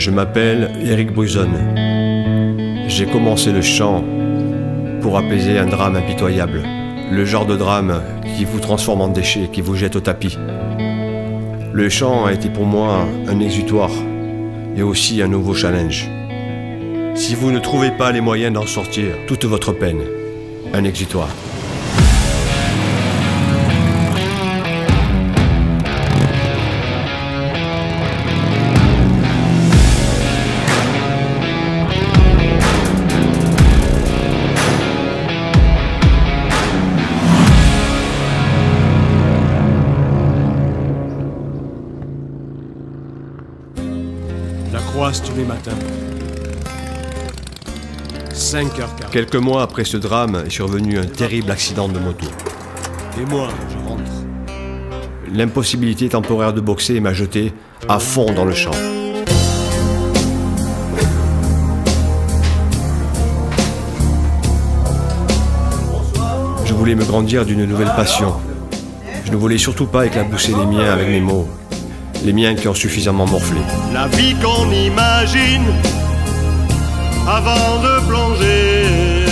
Je m'appelle Éric Bruzon. J'ai commencé le chant pour apaiser un drame impitoyable. Le genre de drame qui vous transforme en déchet, qui vous jette au tapis. Le chant a été pour moi un exutoire et aussi un nouveau challenge. Si vous ne trouvez pas les moyens d'en sortir toute votre peine, un exutoire. La croise tous les matins. 5h15. Quelques mois après ce drame est survenu un terrible accident de moto. Et moi, je rentre. L'impossibilité temporaire de boxer m'a jeté à fond dans le chant. Je voulais me grandir d'une nouvelle passion. Je ne voulais surtout pas éclabousser les miens avec mes mots. Les miens qui ont suffisamment morflé. La vie qu'on imagine avant de plonger,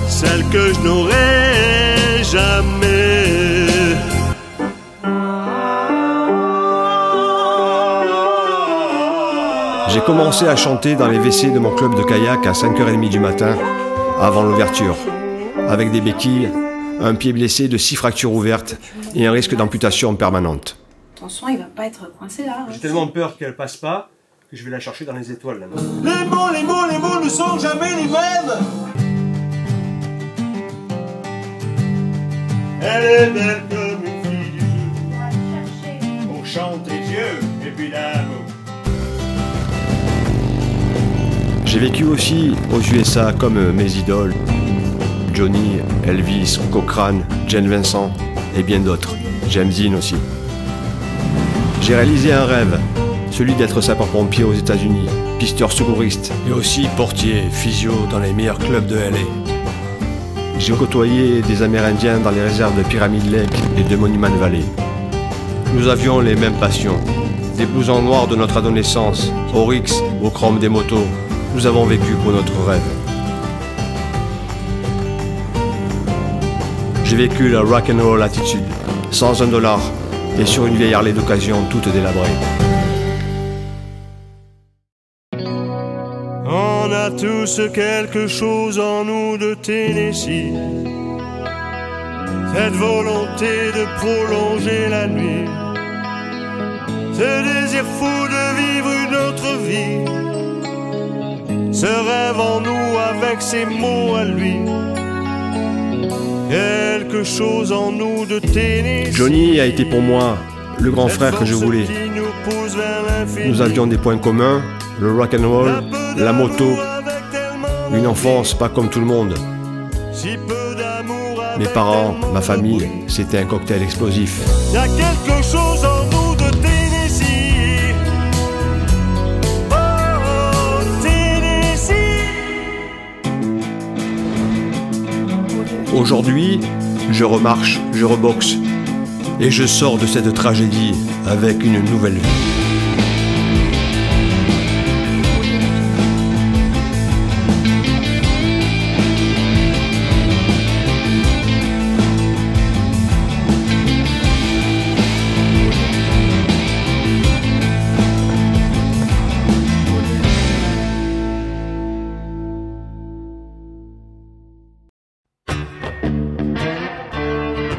celle que je n'aurai jamais. J'ai commencé à chanter dans les WC de mon club de kayak à 5h30 du matin, avant l'ouverture, avec des béquilles, un pied blessé de 6 fractures ouvertes et un risque d'amputation permanente. Attention, il va pas être coincé là. J'ai tellement peur qu'elle passe pas que je vais la chercher dans les étoiles là. Les mots ne sont jamais les mêmes. Elle est belle comme une fille du jeu, pour chanter Dieu et puis l'amour. J'ai vécu aussi aux USA comme mes idoles, Johnny, Elvis, Cochrane, Jane Vincent et bien d'autres, James Dean aussi. J'ai réalisé un rêve, celui d'être sapeur-pompier aux États-Unis, pisteur secouriste et aussi portier, physio dans les meilleurs clubs de LA. J'ai côtoyé des Amérindiens dans les réserves de Pyramid Lake et de Monument Valley. Nous avions les mêmes passions, des blousons noirs de notre adolescence, au Rix, au chrome des motos. Nous avons vécu pour notre rêve. J'ai vécu la rock'n'roll attitude, sans $1 et sur une vieille Harley d'occasion toute délabrée. On a tous quelque chose en nous de Tennessee, cette volonté de prolonger la nuit, ce désir fou de vivre une autre vie, ce rêve en nous avec ses mots à lui. Quelque chose en nous de Tennessee. Johnny a été pour moi le grand frère que je voulais. Nous avions des points communs, le rock'n'roll, la moto, une enfance pas comme tout le monde. Mes parents, ma famille, c'était un cocktail explosif. Il y a quelque chose en nous de Tennessee. Oh, Tennessee. Aujourd'hui, je remarche, je reboxe et je sors de cette tragédie avec une nouvelle vie.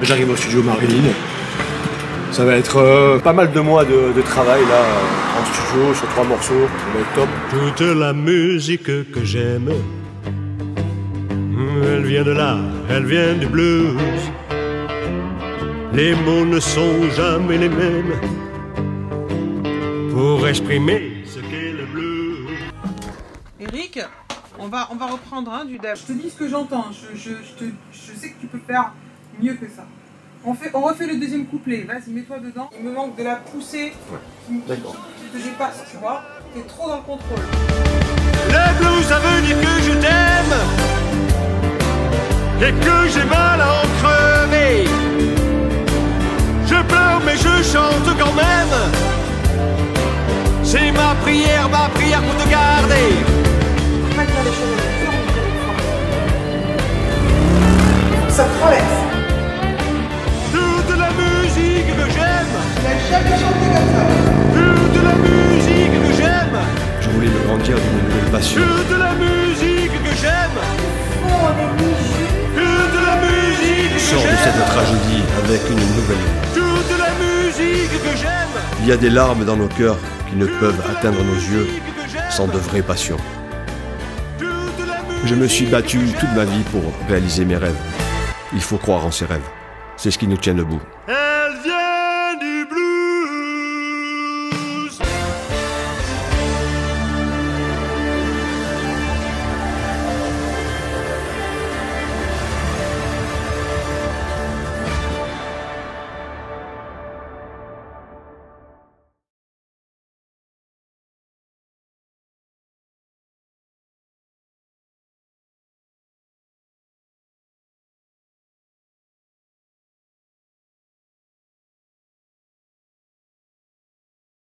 J'arrive au studio Marilyn. Ça va être pas mal de mois de travail là en studio sur 3 morceaux. Ça va être top. Toute la musique que j'aime, elle vient de là, elle vient du blues. Les mots ne sont jamais les mêmes pour exprimer ce qu'est le blues. Éric, on va reprendre du dab. Je te dis ce que j'entends, je sais que tu peux faire mieux que ça. On refait le deuxième couplet, vas-y, mets-toi dedans. Il me manque de la poussée qui te dépasse, tu vois. T'es trop dans le contrôle. Le blues, ça veut dire que je t'aime et que j'ai mal à en crever. Je pleure mais je chante quand même. C'est ma prière pour te garder. Pas dire les choses avec cœur, on dirait fort. Ça traverse. Toute la musique que j'aime. Tu n'as jamais chanté comme ça. Toute la musique que j'aime. Je voulais me grandir d'une nouvelle passion. Toute la musique que j'aime. Toute la musique que Sors de j'aime. cette tragédie avec une nouvelle vie. Toute la musique que j'aime. Il y a des larmes dans nos cœurs qui ne peuvent atteindre nos yeux sans de vraies passions. Je me suis battu toute ma vie pour réaliser mes rêves. Il faut croire en ses rêves. C'est ce qui nous tient debout.